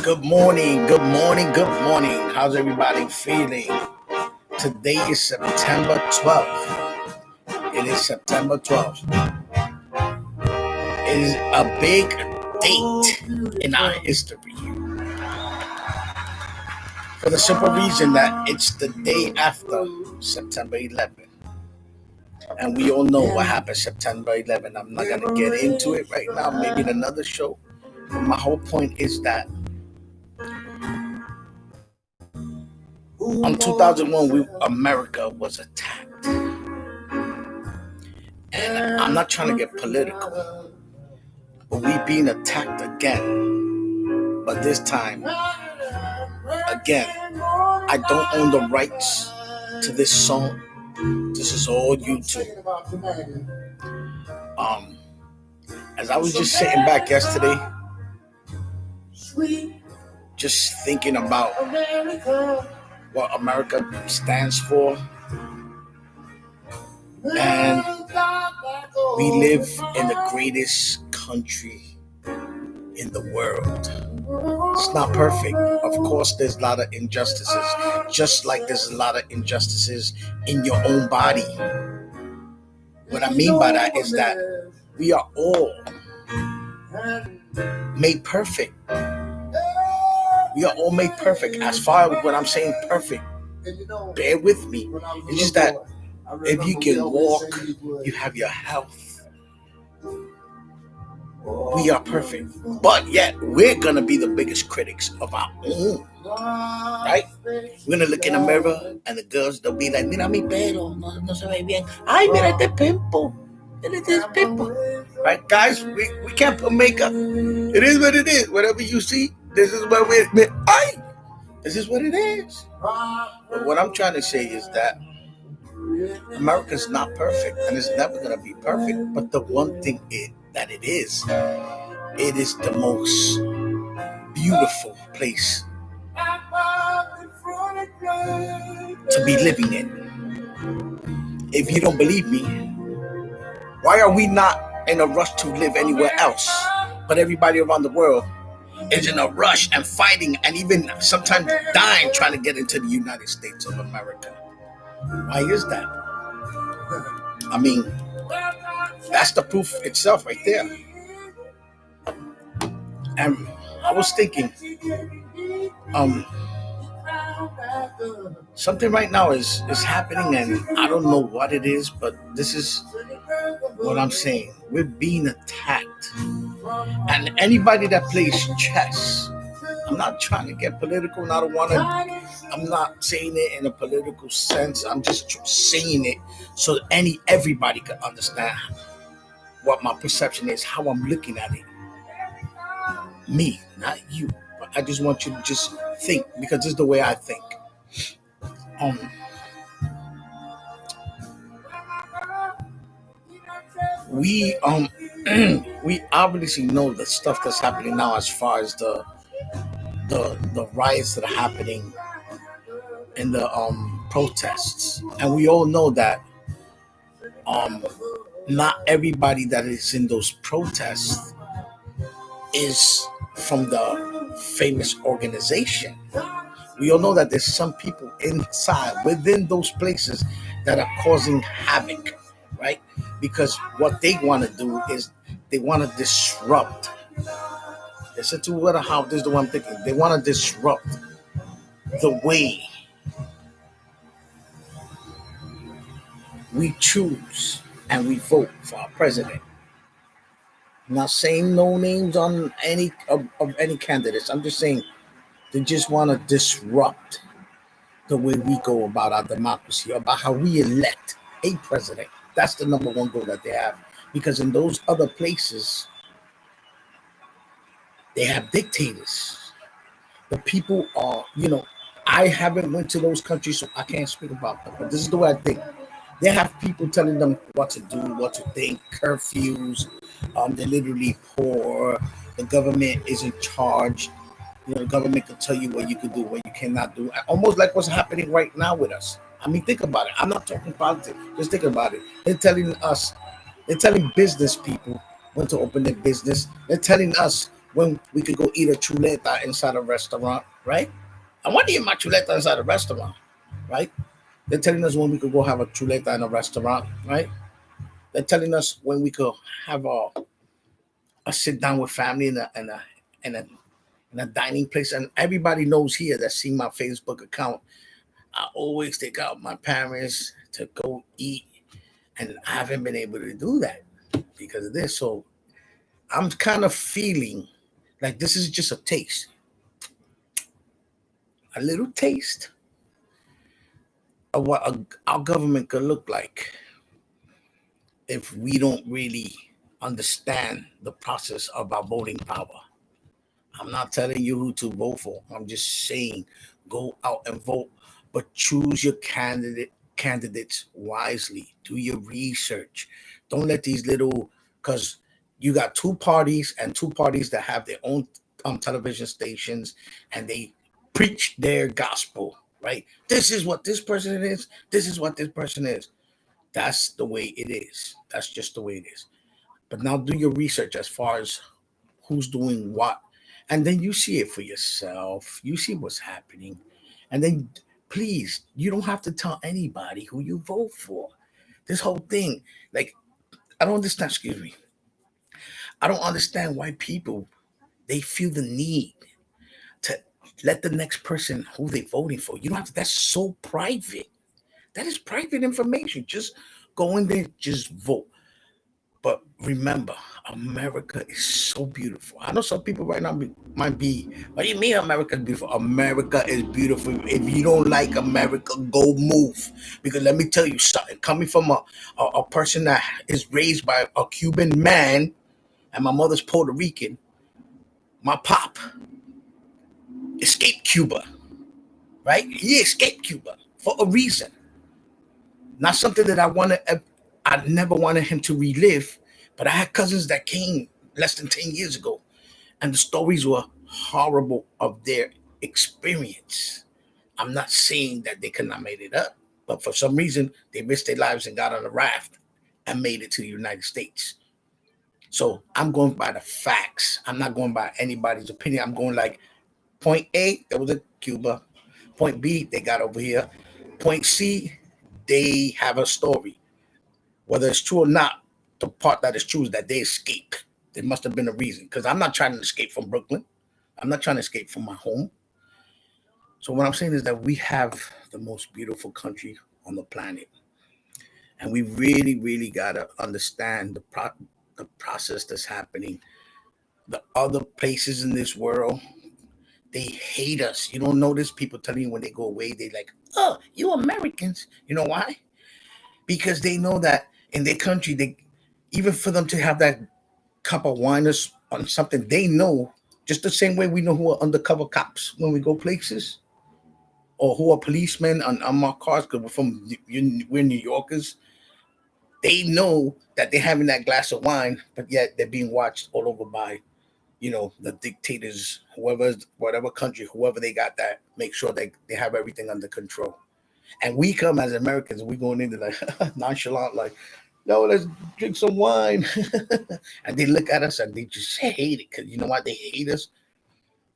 Good morning, good morning, good morning. How's everybody feeling? Today is September 12th. It is September 12th. It is a big date in our history for the simple reason that it's the day after September 11th. And we all know what happened September 11th. I'm not going to get into it right now, maybe in another show. But my whole point is that in 2001, America was attacked. And I'm not trying to get political, but we being attacked again. But this time, again, I don't own the rights to this song. This is all YouTube. As I was just sitting back yesterday, just thinking about what America stands for, and we live in the greatest country in the world. It's not perfect. Of course, there's a lot of injustices, just like there's a lot of injustices in your own body. What I mean by that is that we are all made perfect. We are all made perfect. As far as when I'm saying perfect, bear with me. It's just that if you can walk, you have your health. We are perfect. But yet, we're going to be the biggest critics of our own. Right? We're going to look in the mirror and the girls, they'll be like, mira mi pelo, no se ve bien. Ay, mira este pimple. Mira este pimple. Right, guys? We can't put makeup. It is what it is. Whatever you see, this is what this is what it is. But what I'm trying to say is that America's not perfect, and it's never going to be perfect. But the one thing it is the most beautiful place to be living in. If you don't believe me, why are we not in a rush to live anywhere else? But everybody around the world is in a rush and fighting and even sometimes dying trying to get into the United States of America. Why is that? I mean, that's the proof itself right there. And I was thinking, something right now is happening, and I don't know what it is, but this is what I'm saying. We're being attacked. And anybody that plays chess, I'm not trying to get political, and I'm not saying it in a political sense. I'm just saying it so everybody can understand what my perception is, how I'm looking at it. Me, not you. But I just want you to just think, because this is the way I think. We obviously know the stuff that's happening now as far as the riots that are happening and the protests, and we all know that not everybody that is in those protests is from the famous organization. We all know that there's some people inside within those places that are causing havoc, right? Because what they want to do is they want to disrupt. Listen to how this is the one I'm thinking. They want to disrupt the way we choose and we vote for our president. I'm not saying no names on any of any candidates. I'm just saying they just want to disrupt the way we go about our democracy, about how we elect a president. That's the number one goal that they have. Because in those other places, they have dictators. The people are, I haven't went to those countries, so I can't speak about them. But this is the way I think. They have people telling them what to do, what to think, curfews. They're literally poor. The government is in charge. The government can tell you what you can do, what you cannot do. Almost like what's happening right now with us. I mean, think about it. I'm not talking politics. Just think about it. They're telling business people when to open their business. They're telling us when we could go eat a chuleta inside a restaurant, right? I want to eat my chuleta inside a restaurant, right? They're telling us when we could go have a chuleta in a restaurant, right? They're telling us when we could have a sit down with family in a in a dining place. And everybody knows here that see my Facebook account, I always take out my parents to go eat, and I haven't been able to do that because of this. So I'm kind of feeling like this is just a taste, a little taste of what our government could look like if we don't really understand the process of our voting power. I'm not telling you who to vote for. I'm just saying go out and vote, but choose your candidates wisely. Do your research. Don't let these little, because you got two parties and two parties that have their own television stations, and they preach their gospel, right? This is what this person is. This is what this person is. That's the way it is. That's just the way it is. But now do your research as far as who's doing what, and then you see it for yourself. You see what's happening, and then please, you don't have to tell anybody who you vote for. This whole thing, like, I don't understand. Excuse me. I don't understand why people, they feel the need to let the next person who they voting for. You don't have to. That's so private. That is private information. Just go in there, just vote. But remember, America is so beautiful. I know some people right now might be, what do you mean America is beautiful? America is beautiful. If you don't like America, go move. Because let me tell you something. Coming from a person that is raised by a Cuban man, and my mother's Puerto Rican, my pop escaped Cuba, right? He escaped Cuba for a reason. Not something that I never wanted him to relive, but I had cousins that came less than 10 years ago, and the stories were horrible of their experience. I'm not saying that they could not made it up, but for some reason, they risked their lives and got on a raft and made it to the United States. So I'm going by the facts. I'm not going by anybody's opinion. I'm going like point A, there was a Cuba. Point B, they got over here. Point C, they have a story. Whether it's true or not, the part that is true is that they escaped. There must have been a reason. Because I'm not trying to escape from Brooklyn. I'm not trying to escape from my home. So what I'm saying is that we have the most beautiful country on the planet. And we really, really gotta understand the process that's happening. The other places in this world, they hate us. You don't notice people telling you when they go away, they like, oh, you Americans. You know why? Because they know that in their country, they, even for them to have that cup of wine on something, they know, just the same way we know who are undercover cops when we go places, or who are policemen on our cars because we're New Yorkers. They know that they're having that glass of wine, but yet they're being watched all over by, the dictators, whatever country, whoever they got that, make sure they have everything under control. And we come as Americans, we going into like nonchalant, like, no, let's drink some wine. And they look at us and they just hate it. Because you know why they hate us?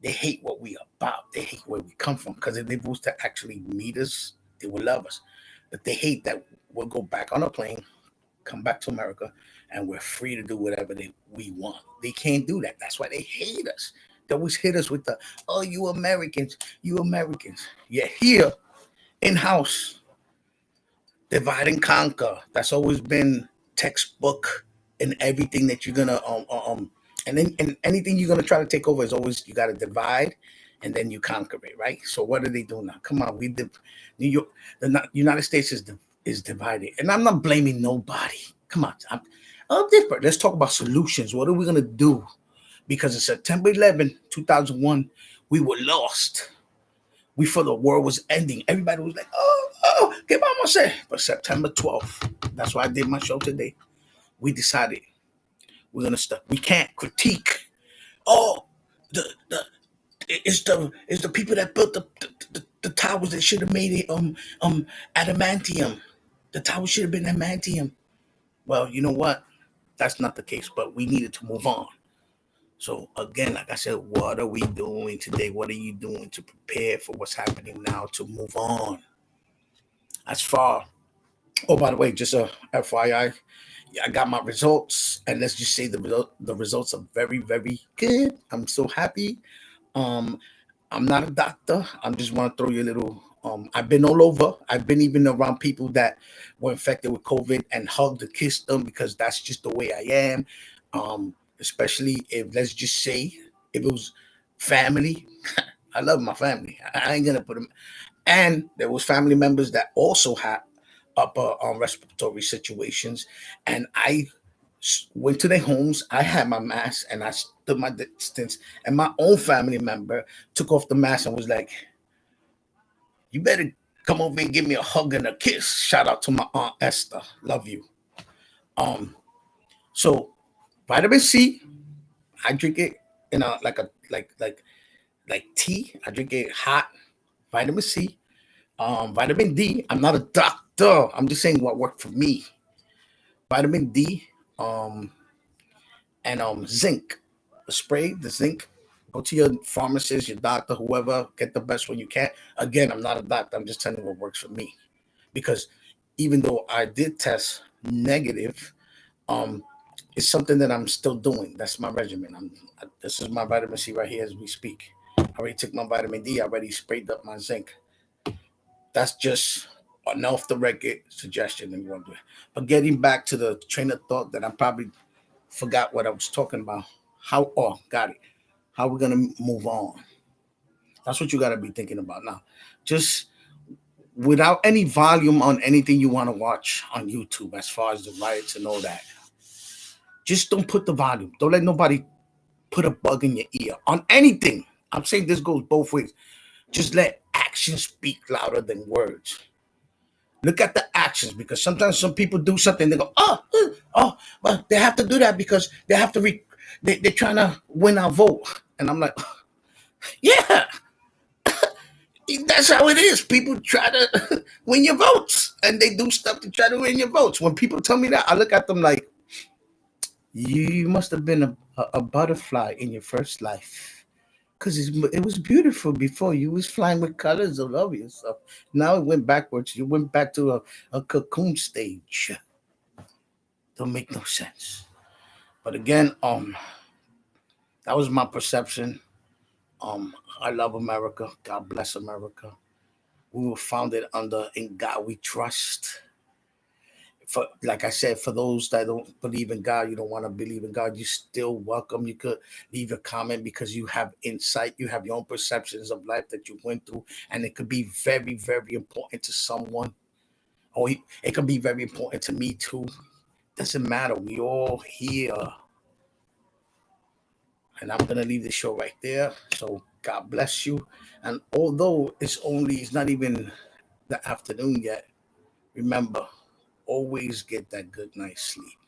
They hate what we about. They hate where we come from. Because if they was to actually meet us, they would love us. But they hate that we'll go back on a plane, come back to America, and we're free to do whatever we want. They can't do that. That's why they hate us. They always hit us with the, oh, you Americans, you Americans. Yeah, here in house, divide and conquer. That's always been textbook in everything that you're gonna and then and anything you're gonna try to take over is always you gotta divide and then you conquer it, right? So what do they do now? Come on, New York, United States is divided, and I'm not blaming nobody. Come on, different. Let's talk about solutions. What are we gonna do? Because in September 11, 2001, we were lost. We thought the world was ending. Everybody was like, oh, get on say. But September 12th, that's why I did my show today. We decided we're gonna stop. We can't critique. Oh, the it's the people that built the towers that should have made it adamantium. The tower should have been adamantium. Well, you know what? That's not the case. But we needed to move on. So again, like I said, what are we doing today? What are you doing to prepare for what's happening now to move on? As far, oh, by the way, just a FYI, yeah, I got my results, and let's just say the results are very, very good. I'm so happy. Um, I'm not a doctor. I just want to throw you a little. I've been all over. I've been even around people that were infected with COVID and hugged and kissed them because that's just the way I am. Especially if, let's just say, if it was family. I love my family. I ain't gonna put them. And there was family members that also had upper respiratory situations, and I went to their homes. I had my mask and I stood my distance. And my own family member took off the mask and was like, "You better come over and give me a hug and a kiss." Shout out to my aunt Esther. Love you. Um, so vitamin C, I drink it in a like tea. I drink it hot. Vitamin C. Vitamin D. I'm not a doctor. I'm just saying what worked for me. Vitamin D. Um, and zinc. The spray, the zinc. Go to your pharmacist, your doctor, whoever, get the best one you can. Again, I'm not a doctor. I'm just telling you what works for me. Because even though I did test negative, um, it's something that I'm still doing. That's my regimen. This is my vitamin C right here as we speak. I already took my vitamin D. I already sprayed up my zinc. That's just an off the record suggestion that we want to do. But getting back to the train of thought that I probably forgot what I was talking about. How? Oh, got it. How we're gonna move on? That's what you got to be thinking about now. Just without any volume on anything you want to watch on YouTube, as far as the riots and all that. Just don't put the volume. Don't let nobody put a bug in your ear on anything. I'm saying this goes both ways. Just let actions speak louder than words. Look at the actions because sometimes some people do something. They go, oh, but they have to do that because they have to. They're trying to win our vote, and I'm like, yeah, that's how it is. People try to win your votes, and they do stuff to try to win your votes. When people tell me that, I look at them like, you must have been a butterfly in your first life. Because it was beautiful before. You was flying with colors all over yourself. Now it went backwards. You went back to a cocoon stage. Don't make no sense. But again, that was my perception. I love America. God bless America. We were founded under "In God We Trust." For like I said, for those that don't believe in God, you don't want to believe in God, you still welcome. You could leave a comment because you have insight, you have your own perceptions of life that you went through, and it could be very, very important to someone, or it could be very important to me too. Doesn't matter. We all here, and I'm gonna leave the show right there. So God bless you. And although it's not even the afternoon yet, remember, always get that good night's sleep.